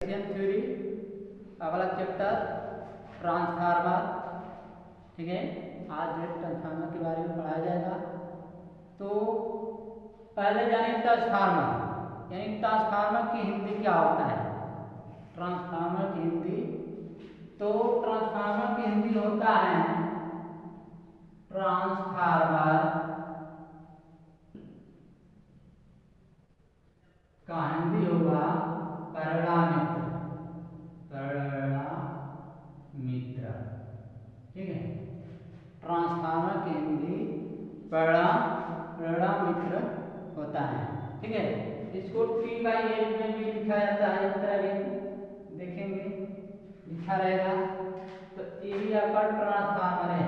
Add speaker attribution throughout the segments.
Speaker 1: Theory, अगला chapter transformer. ठीक है, आज जो ट्रांसफार्मर के बारे में पढ़ाया जाएगा। तो पहले जानिए ट्रांसफार्मर, यानी ट्रांसफार्मर की हिंदी क्या होता है। ट्रांसफार्मर की हिंदी, तो ट्रांसफार्मर की हिंदी होता है ट्रांसफार्मर का हिंदी होगा परिणामित्र। ठीक है, ट्रांसफार्मर की हिंदी परिणामित्र होता है। ठीक है, इसको T/8 में भी लिखा जाता है, इस तरह भी देखेंगे लिखा रहेगा। तो ये भी आपका ट्रांसफार्मर है,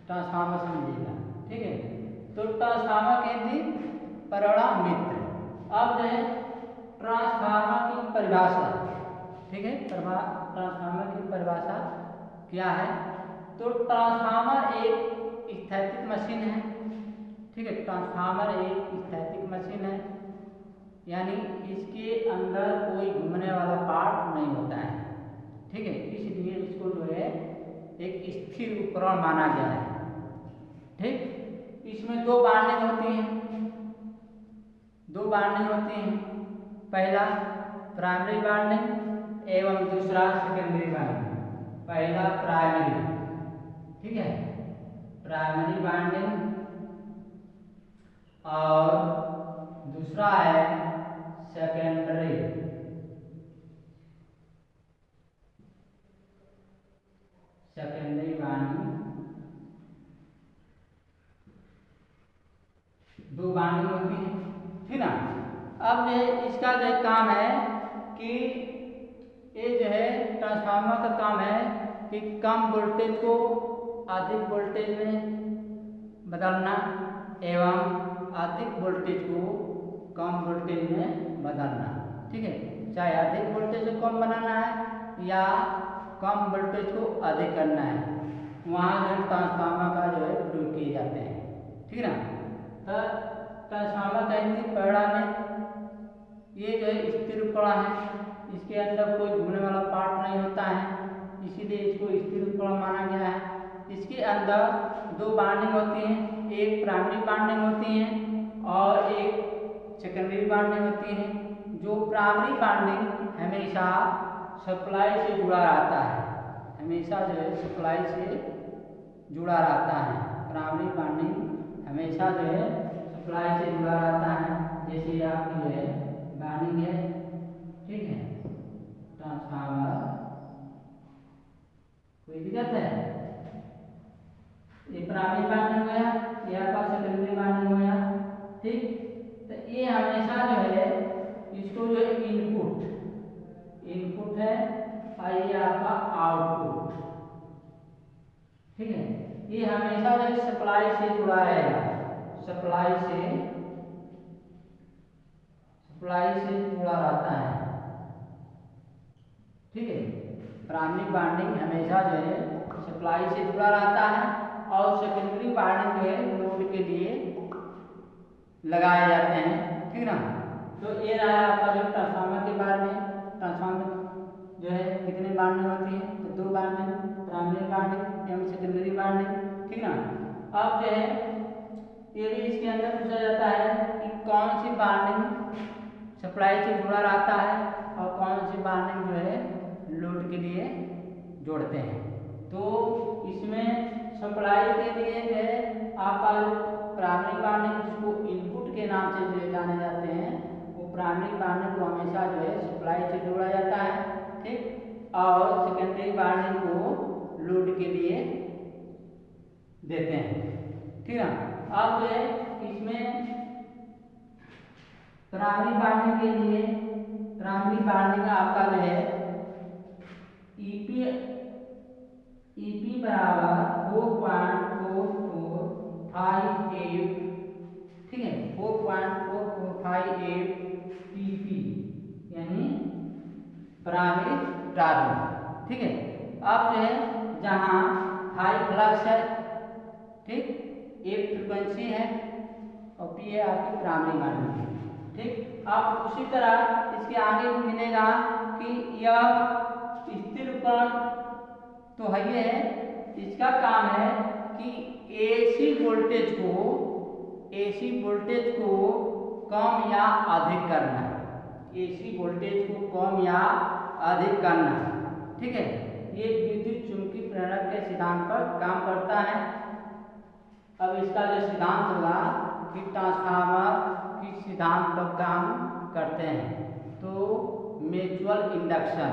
Speaker 1: ट्रांसफार्मर समझिएगा। ठीक है, तो ट्रांसफार्मर की हिंदी परिणामित्र। अब जो है ट्रांसफार्मर की परिभाषा, ठीक है, ट्रांसफार्मर की परिभाषा क्या है। तो ट्रांसफार्मर एक स्थैतिक मशीन है। ठीक है, ट्रांसफार्मर एक स्थैतिक मशीन है, यानी इसके अंदर कोई घूमने वाला पार्ट नहीं होता है। ठीक है, इसलिए इसको जो है एक स्थिर उपकरण माना गया है। ठीक, इसमें दो वाइंडिंग होती हैं, पहला प्राइमरी वाइंडिंग एवं दूसरा सेकेंडरी वाइंडिंग। पहला प्राइमरी, ठीक है, प्राइमरी वाइंडिंग, और दूसरा है सेकेंडरी वाइंडिंग। दो वाइंडिंग होती है, ठीक ना। अब जो है इसका जो काम है कि ये जो है ट्रांसफार्मर का काम है कि कम वोल्टेज को अधिक वोल्टेज में बदलना एवं अधिक वोल्टेज को कम वोल्टेज में बदलना। ठीक है, चाहे अधिक वोल्टेज को कम बनाना है या कम वोल्टेज को अधिक करना है, वहाँ जो ट्रांसफार्मर का जो है प्रयोग किए जाते हैं। ठीक है ना। तो ट्रांसफार्मर का हिंदी परिणामित्र, ये जो है स्थिर उपकरण है, इसके अंदर कोई घूमने वाला पार्ट नहीं होता है, इसीलिए इसको स्थिर उपकरण माना गया है। इसके अंदर दो वाइंडिंग होती हैं, एक प्राइमरी वाइंडिंग होती है और एक सेकेंडरी वाइंडिंग होती है। जो प्राइमरी वाइंडिंग हमेशा सप्लाई से जुड़ा रहता है, हमेशा जो है सप्लाई से जुड़ा रहता है। प्राइमरी वाइंडिंग हमेशा जो है सप्लाई से जुड़ा रहता है। जैसे आपकी जो है वाइंडिंग है, ठीक है, ट्रांसफार्मर, कोई दिक्कत है, ये प्राइमरी वाइंडिंग हो गया, ये आपका सेकेंडरी वाइंडिंग हो गया। ठीक, तो ये हमेशा जो है इसको जो है इनपुट है और ये आपका आउटपुट। ठीक है, ये हमेशा जो है सप्लाई से जुड़ा रहेगा, सप्लाई से जुड़ा रहता है। ठीक है, प्राइमरी वाइंडिंग हमेशा जो है सप्लाई से जुड़ा रहता है और सेकेंडरी वाइंडिंग जो है लोड के लिए लगाए जाते हैं। ठीक ना। तो ये रहा आपका जो ट्रांसफार्मर के बारे में। ट्रांसफार्मर जो है कितनी वाइंडिंग होती है, तो दो वाइंडिंग, प्राइमरी वाइंडिंग एवं सेकेंडरी वाइंडिंग। ठीक ना। अब जो है ये भी इसके अंदर पूछा जाता है कि कौन सी वाइंडिंग सप्लाई से जुड़ा रहता है और कौन सी वाइंडिंग जो है लोड के लिए जोड़ते हैं। तो इसमें सप्लाई के लिए जो है आपका प्राइमरी वाइंडिंग, जिसको इनपुट के नाम से जो जाने जाते हैं, वो प्राइमरी वाइंडिंग को हमेशा जो है सप्लाई से जोड़ा जाता है। ठीक, और सेकेंडरी वाइंडिंग को लोड के लिए देते हैं। ठीक है, अब जो है इसमें प्राइमरी वाइंडिंग के लिए प्राइमरी वाइंडिंग आपका जो है ईपी बराबर 4.4458, ठीक है, 4.4458 टीपी, यानी प्राइमरी टार्गेट। ठीक है, अब जो है जहाँ हाई फ्लक्स है, ठीक, एक फ्रिक्वेंसी है और पी है आपकी प्राइमरी वाइंडिंग। ठीक, अब उसी तरह इसके आगे भी मिलेगा कि यह स्थिर उपकरण तो है ये है, इसका काम है कि एसी वोल्टेज को कम या अधिक करना, एसी वोल्टेज को कम या अधिक करना। ठीक है, ये विद्युत चुंबकीय प्रेरण के सिद्धांत पर काम करता है। अब इसका जो सिद्धांत होगा कि ट्रांसफार्मर किस सिद्धांत पर काम करते हैं, तो म्यूचुअल इंडक्शन।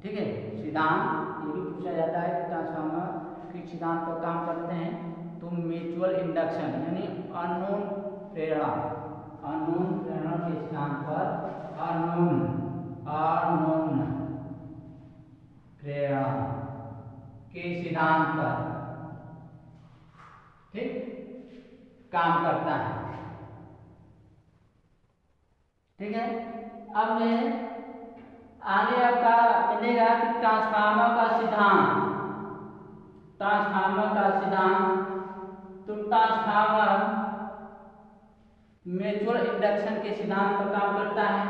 Speaker 1: ठीक है, सिद्धांत ये भी पूछा जाता है कि ट्रांसफार्मर किस सिद्धांत पर काम करते हैं, तो म्यूचुअल इंडक्शन यानी अननोन प्रेरण के सिद्धांत पर, अननोन प्रेरण के सिद्धांत पर ठीक काम करता है। ठीक है, अब आगे आपका मिलेगा कि ट्रांसफार्मर का सिद्धांत, तो ट्रांसफार्मर म्यूचुअल इंडक्शन के सिद्धांत पर काम करता है।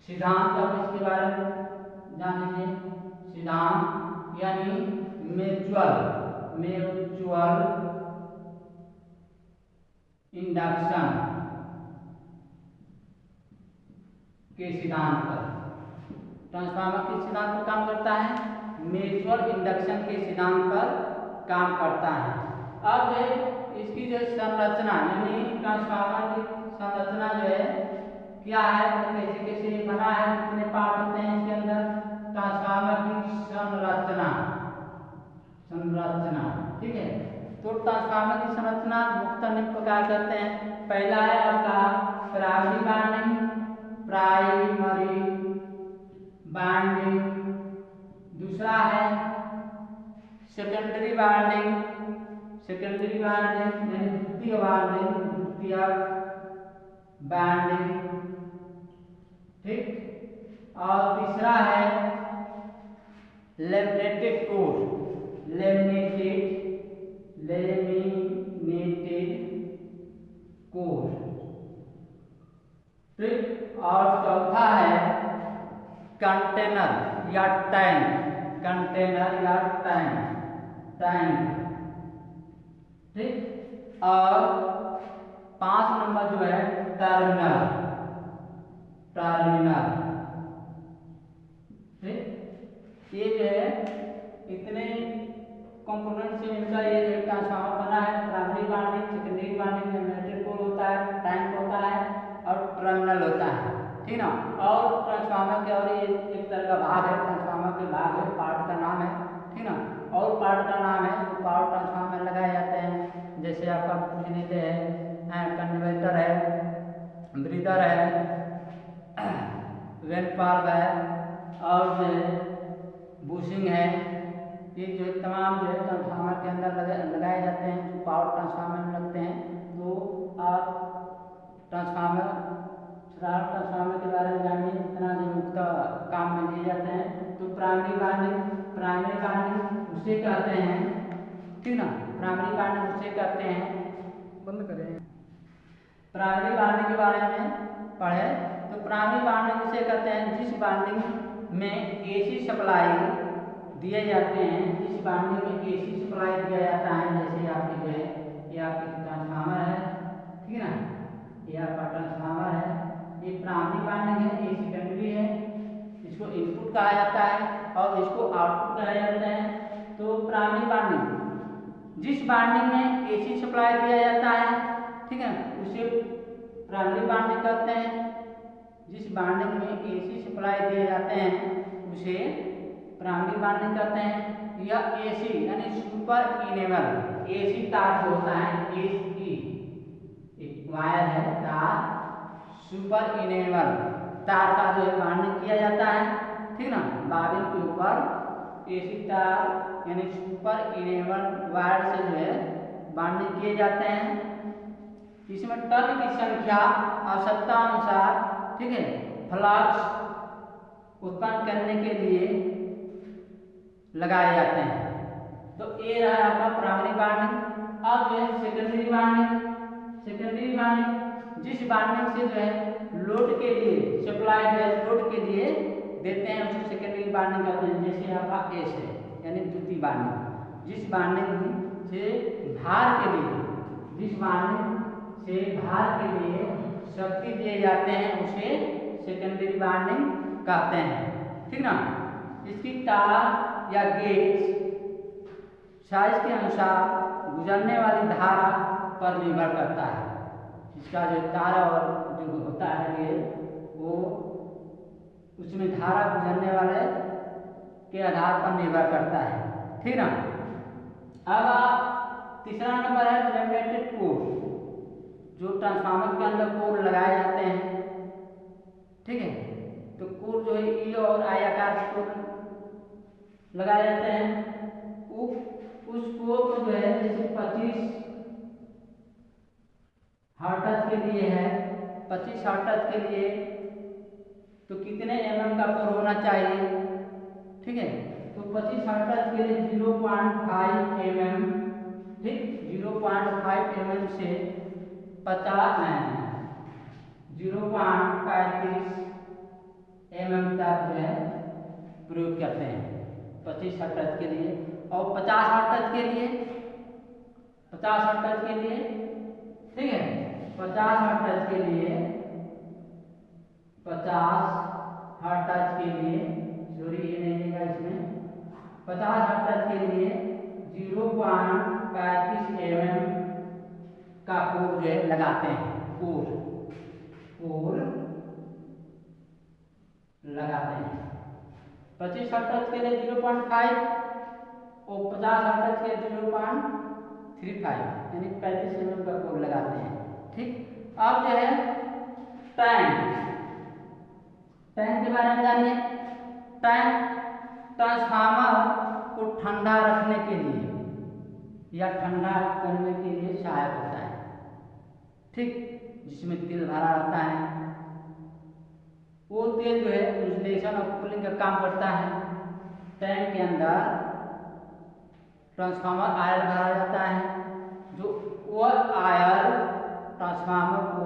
Speaker 1: सिद्धांत अब इसके बारे में जान लीजिए। सिद्धांत यानी म्यूचुअल इंडक्शन के सिद्धांत पर, ट्रांसफार्मर किस सिद्धांत पर काम करता है, म्यूचुअल इंडक्शन के सिद्धांत पर काम करता है। अब इसकी जो संरचना यानी ट्रांसफार्मर की संरचना जो है क्या है, कैसे कैसे बना है, कितने पार्ट होते हैं इसके अंदर, ट्रांसफार्मर की संरचना। ठीक है, तो ट्रांसफार्मर की संरचना मुख्यतः निम्न प्रकार करते हैं। पहला है आपका प्राइमरी बाइंडिंग, दूसरा है सेकेंडरी बाइंडिंग यानी द्वितीय बाइंडिंग। ठीक, और तीसरा है लेमिनेटेड कोर। ठीक, और चौथा है कंटेनर या टैंक। ठीक, और 5 नंबर जो है टर्मिनल। ठीक, ये जो है इतने कंपोनेंट से मिलकर ये जो ट्रांसफार्मर बना है। Primary binding, secondary binding, laminated core होता है, टैंक होता है और टर्मिनल होता है। ठीक ना, और ट्रांसफार्मर के और ये एक तरह का भाग है, ट्रांसफार्मर के भाग है, पार्ट का नाम है। ठीक ना, और पार्ट का नाम है जो पावर ट्रांसफार्मर लगाए जाते हैं, जैसे आपका पूछ लेते हैं कन्वर्टर है, ब्रीदर है, वेंट वाल्व है, और जो है बुशिंग है। ये जो तमाम जो है ट्रांसफार्मर के अंदर लगाए जाते हैं, जो पावर ट्रांसफार्मर में लगते हैं। तो आप ट्रांसफार्मर के बारे में जानिए जितना जो मुख्य काम में लिए जाते हैं। तो प्राइमरी बाइंडिंग उसे कहते हैं। ठीक ना, प्राइमरी बाइंडिंग उसे कहते हैं, बंद करें। प्राइमरी बाइंडिंग के बारे में पढ़े तो प्राइमरी बाइंडिंग उसे कहते हैं जिस बाइंडिंग में एसी सप्लाई दिए जाते हैं, जिस बाइंडिंग में एसी सप्लाई दिया जाता है। जैसे आपके जो है ये आपके ट्रांसफार्मर है, ठीक है ना, ये आपका ट्रांसफार्मर है, ये प्राइमरी बाइंडिंग है, ये सेकेंडरी है। इसको इनपुट कहा जाता है और इसको आउटपुट कहा जाता है। तो प्राइमरी बाइंडिंग जिस बाइंडिंग में एसी सप्लाई दिया जाता है, ठीक है, उसे प्राइमरी बाइंडिंग कहते हैं। जिस बाइंडिंग में एसी सप्लाई दिए जाते हैं उसे प्राइमरी बाइंडिंग कहते हैं। यह एसी यानी सुपर इनेबल एसी तार जो होता है, एसी एक वायर है तार, सुपर इनेबल तार का जो है बाइंडिंग किया जाता है। ठीक ना, बाबिन के ऊपर एसी तार यानी सुपर इनेबल वायर से जो है बाइंडिंग किए जाते हैं। इसमें टर्न की संख्या आवश्यकता अनुसार, ठीक है, फ्लक्स उत्पन्न करने के लिए लगाए जाते हैं। तो ये रहा आपका प्राइमरी बाइंडिंग। अब जो है सेकेंडरी बाइंडिंग जिस वाइंडिंग से जो है लोड के लिए सप्लाई जो है लोड के लिए देते हैं उसको सेकेंडरी वाइंडिंग कहते हैं। जैसे आपका एस है यानी द्वितीय वाइंडिंग। जिस वाइंडिंग से भार के लिए शक्ति दिए जाते हैं उसे सेकेंडरी वाइंडिंग कहते हैं। ठीक ना। इसकी तार या गेज साइज के अनुसार गुजरने वाली धारा पर निर्भर करता है। इसका जो तार और जो होता है ये वो उसमें धारा गुजरने वाले के आधार पर निर्भर करता है। ठीक ना। अब तीसरा नंबर है लैमिनेटेड कोर, जो ट्रांसफार्मर के अंदर कोर लगाए जाते हैं। ठीक है। तो कोर जो है ई और आई आकार के कोर लगाए जाते हैं। उस कोर को जो है जैसे 25 हर्ट्ज के लिए है, 25 हर्ट्ज के लिए तो कितने mm का कोर होना चाहिए। ठीक है। तो 25 हर्ट्ज के लिए 0.5 mm, ठीक 0.5 mm से 0.35 mm तक जो है प्रयोग करते हैं 25 हर्ट्ज के लिए। और 50 हर्ट्ज के लिए ठीक है 50 हर्ट्ज के लिए सॉरी ये नहीं लेगा इसमें 50 हर्ट्ज के लिए 0.35 mm का कोर जो है लगाते हैं। कोर लगाते हैं 25 हर्ट्ज के लिए 0.5 और 50 हर्ट्ज के 0.35 यानी 35 mm का कोर लगाते हैं। ठीक। अब जो है टैंक के बारे में जानिए। टैंक ट्रांसफार्मर को ठंडा रखने के लिए या ठंडा करने के लिए सहायक होता है। ठीक। जिसमें तेल भरा रहता है वो तेल जो है इंसुलेशन और कूलिंग का काम करता है। टैंक के अंदर ट्रांसफार्मर आयल भरा जाता है जो वह आयल ट्रांसफार्मर को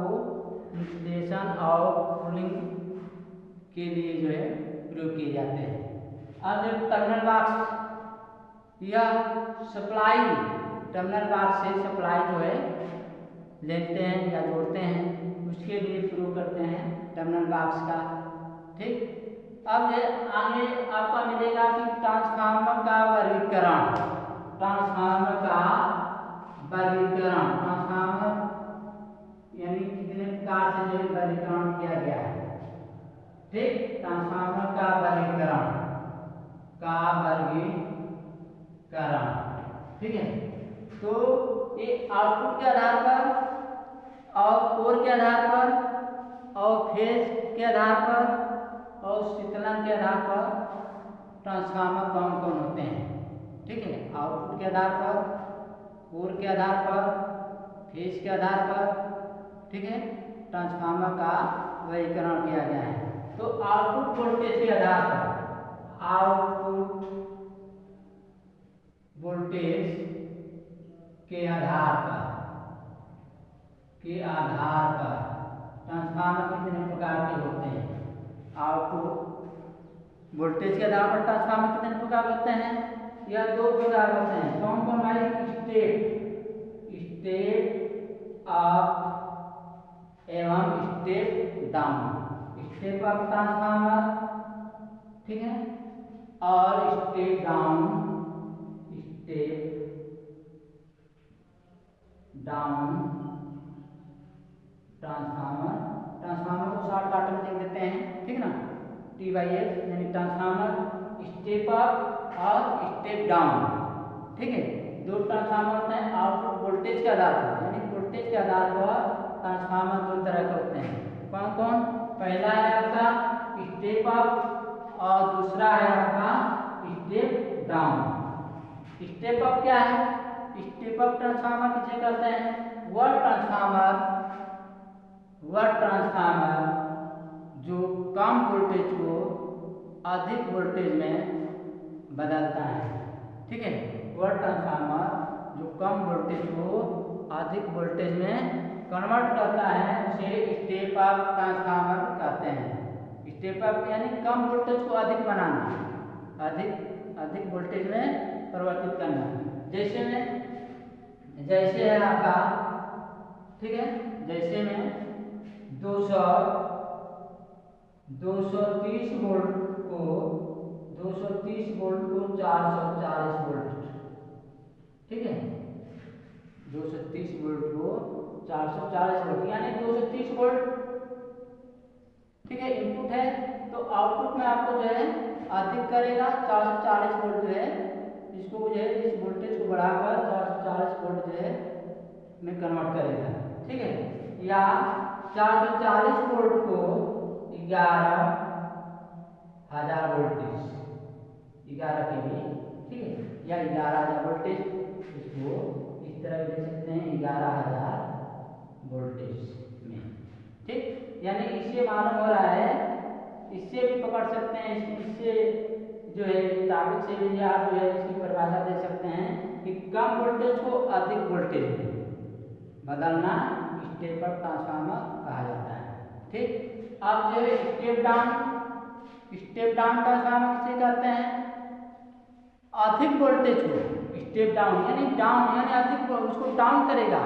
Speaker 1: इंसुलेशन और कूलिंग के लिए जो है प्रयोग किए जाते हैं। अब जो टर्मिनल बॉक्स या सप्लाई टर्मिनल बॉक्स से सप्लाई जो है लेते हैं या जोड़ते हैं उसके लिए प्रयोग करते हैं टर्मिनल बॉक्स का। ठीक। अब ये आगे आपका मिलेगा कि ट्रांसफार्मर यानी कितने प्रकार से जो वर्गीकरण किया गया है। ठीक। ट्रांसफार्मर का वर्गीकरण ठीक है। तो ये आउटपुट के आधार पर और कोर के आधार पर और फेज के आधार पर और शीतलन के आधार पर ट्रांसफार्मर कौन कौन होते हैं। ठीक है। आउटपुट के आधार पर, कोर के आधार पर, फेज के आधार पर। ठीक है। ट्रांसफार्मर का वर्गीकरण किया गया है। तो आउटपुट वोल्टेज के आधार पर ट्रांसफार्मर कितने प्रकार के होते हैं। आउटपुट वोल्टेज के आधार पर ट्रांसफार्मर कितने प्रकार होते हैं। यह 2 प्रकार होते हैं। कौन कौन भाई। स्टेप अप एवं step down. Step up transformer, ठीक है, और स्टेप डाउन ट्रांसफार्मर को शॉर्टकट में लिख देते हैं। ठीक ना। T/S यानी ट्रांसफार्मर स्टेप अप और स्टेप डाउन। ठीक है। 2 ट्रांसफार्मर होते हैं आउटपुट वोल्टेज के आधार पर, यानी वोल्टेज के आधार पर ट्रांसफार्मर 2 तरह के होते हैं। कौन कौन। पहला है आपका स्टेप अप और दूसरा है आपका स्टेप डाउन। स्टेप अप क्या है। स्टेप अप ट्रांसफार्मर किसे कहते हैं। वह ट्रांसफार्मर जो कम वोल्टेज को अधिक वोल्टेज में बदलता है। ठीक है। वह ट्रांसफार्मर जो कम वोल्टेज को अधिक वोल्टेज में कन्वर्ट करता है उसे स्टेप अप ट्रांसफार्मर कहते हैं। स्टेप अप यानी कम वोल्टेज को अधिक बनाना, अधिक वोल्टेज में परिवर्तित करना। जैसे है आपका, ठीक है, जैसे में 230 वोल्ट को 440 वोल्ट, ठीक है, 230 वोल्ट को 440 वोल्ट यानी 230 वोल्ट, ठीक है, इनपुट है, तो आउटपुट में आपको जो है अधिक करेगा 440 वोल्ट जो है, इसको जो है इस वोल्टेज को बढ़ाकर 440 वोल्ट जो है में कन्वर्ट करेगा, ठीक है। या 440 वोल्ट को 11,000 वोल्टेज, 11 केवी, ठीक है, या 11,000 वोल्टेज, इसको इस तरह लिख सकते हैं 11,000 वोल्टेज में, ठीक। यानी इससे मालूम हो रहा है, इससे भी पकड़ सकते हैं, इससे जो है टॉपिक से भी आप जो है इसकी परिभाषा दे सकते हैं कि कम वोल्टेज को अधिक वोल्टेज में बदलना स्टेप अप ट्रांसफार्मर कहा जाता है, ठीक। अब जो है स्टेप डाउन ट्रांसफार्मर किसे कहते हैं? अधिक वोल्टेज को स्टेप डाउन यानी अधिक उसको डाउन करेगा,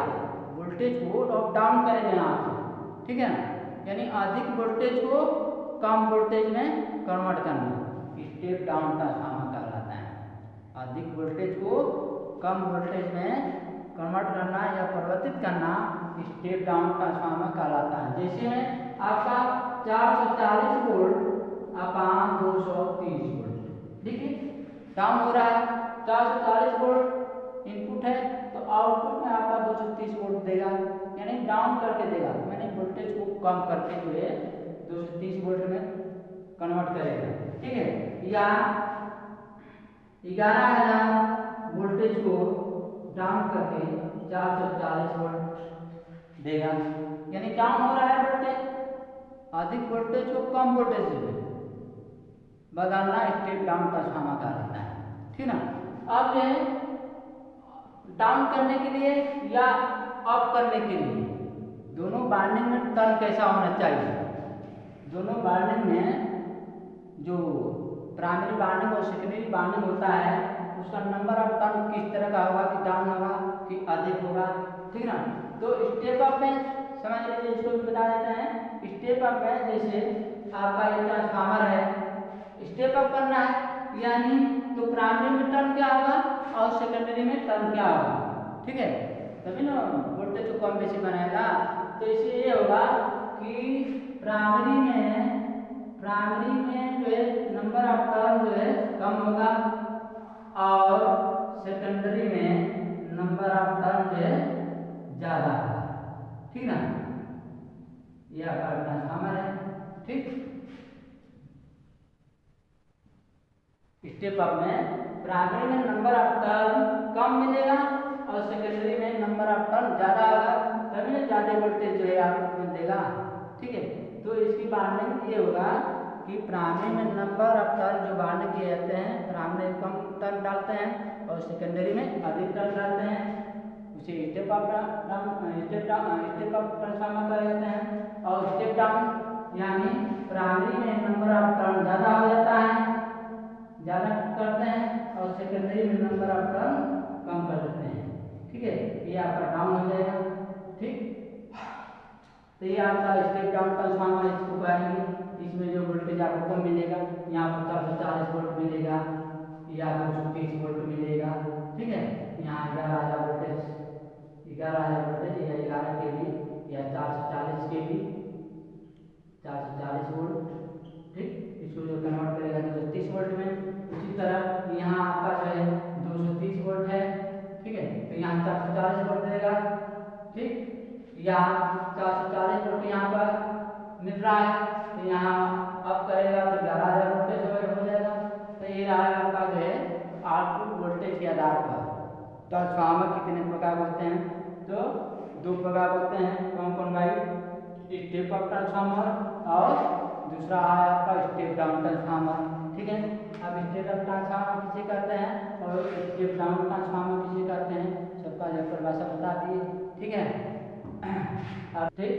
Speaker 1: वोल्टेज को डाउन करेगा आप, ठीक है ना, यानी अधिक वोल्टेज को कम वोल्टेज में कन्वर्ट करना स्टेप डाउन ट्रांसफार्मर कहलाता है। अधिक वोल्टेज को कम वोल्टेज में कन्वर्ट करना या परिवर्तित करना स्टेप डाउन ट्रांसफार्मर कहलाता है। जैसे में आपका 440 वोल्ट अपान 230 वोल्ट, देखिए डाउन हो रहा है, 440 वोल्ट इनपुट है, तो आउटपुट में आपका 230 वोल्ट देगा, यानी डाउन करके देगा, यानी वोल्टेज को कम करके जो है 230 वोल्ट में कन्वर्ट करेगा, ठीक है। या 11,000 वोल्टेज को डाउन करके 440 वोल्ट देगा, यानी डाउन हो रहा है वोल्टेज, अधिक वोल्टेज को कम वोल्टेज से बदलना स्टेप डाउन ट्रांसफार्मर कहलाता है, ठीक ना। अब जो है डाउन करने के लिए या अप करने के लिए दोनों वाइंडिंग में टर्न कैसा होना चाहिए? दोनों वाइंडिंग में जो प्राइमरी वाइंडिंग और सेकेंडरी वाइंडिंग होता है उसका नंबर ऑफ टर्न किस तरह का होगा, कि डाउन होगा कि अधिक होगा, ठीक ना। तो स्टेप अप में समझ लीजिए, इसको भी बता देते हैं। स्टेप अप में जैसे आपका एक ट्रांसफार्मर है, स्टेप अप करना है, यानी तो प्राइमरी में टर्न क्या होगा और सेकेंडरी में टर्न क्या होगा, ठीक है, तभी ना वोल्टेज को कम बेसी बनाएगा। तो इससे ये होगा कि प्राइमरी में जो है नंबर ऑफ टर्न जो है कम होगा और सेकेंडरी में नंबर ऑफ टर्न जो है ज्यादा होगा, ठीक ना। यह आपका ट्रांसफार्मर है, ठीक। स्टेप अप में प्राइमरी में नंबर ऑफ टर्न कम मिलेगा और सेकेंडरी में नंबर ऑफ टर्न ज्यादा होगा, तभी ना ज्यादा वोल्टेज जो है आउटपुट में देगा, ठीक है। तो इसकी वाइंडिंग ये होगा कि प्राइमरी में नंबर ऑफ टर्न जो वाइंडिंग किए जाते हैं, प्राइमरी में कम टर्न डालते हैं और सेकेंडरी में अधिक टर्न डालते हैं, उसे स्टेप अप ट्रांसफार्मर कहा जाता है। और स्टेप डाउन यानी प्राइमरी में नंबर ऑफ टर्न ज्यादा हो जाता है, ज्यादा करते हैं और सेकेंडरी में नंबर ऑफ टर्न कम कर देते हैं, ठीक है, ये आपका डाउन हो जाएगा, ठीक। तो ये आपका स्टेप डाउन ट्रांसफार्मर इसको कहेंगे। इसमें जो वोल्टेज आपको कम मिलेगा, यहाँ पर 440 वोल्ट मिलेगा या 230 वोल्ट मिलेगा, ठीक है। यहाँ 11,000 वोल्टेज या 11 केवी या 440 केवी, 440 वोल्ट, ठीक। इसको जो कन्वर्ट करेगा 230 वोल्ट में। उसी तरह यहाँ आपका जो है 230 वोल्ट है, ठीक है, तो यहाँ 440 वोल्ट देगा, ठीक। या 440 वोल्ट यहाँ पर मिल रहा है, तो यहाँ अप करेगा तो 11,000 वोल्टेज हो जाएगा। तो ये रहा है आपका जो है आउटपुट वोल्टेज के आधार पर ट्रांसफार्मर कितने प्रकार होते हैं? तो 2 प्रकार होते हैं, कौन भाई? स्टेप अप ट्रांसफार्मर और दूसरा है आपका स्टेप डाउन ट्रांसफार्मर, ठीक है। अब स्टेप अप ट्रांसफार्मर किसे कहते हैं और स्टेप डाउन ट्रांसफार्मर किसे कहते हैं, सबका जो परिभाषा बता दिए, ठीक है। ठीक,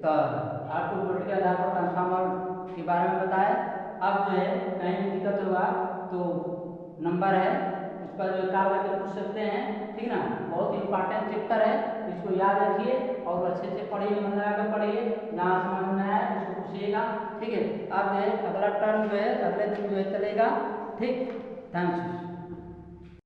Speaker 1: तो आउटपुट वोल्टेज के आधार पर ट्रांसफार्मर के बारे में बताया। अब जो है कहीं भी दिक्कत होगा तो नंबर है, इस पर जो कॉल करके पूछ सकते हैं, ठीक ना। बहुत इंपॉर्टेंट चैप्टर है, इसको याद रखिए और अच्छे से पढ़िए, मन लगा कर पढ़िए, जहाँ समझ में आए उसको पूछिएगा, ठीक है। अब जो है अगला टर्न जो है अगले दिन जो है चलेगा, ठीक। थैंक्स।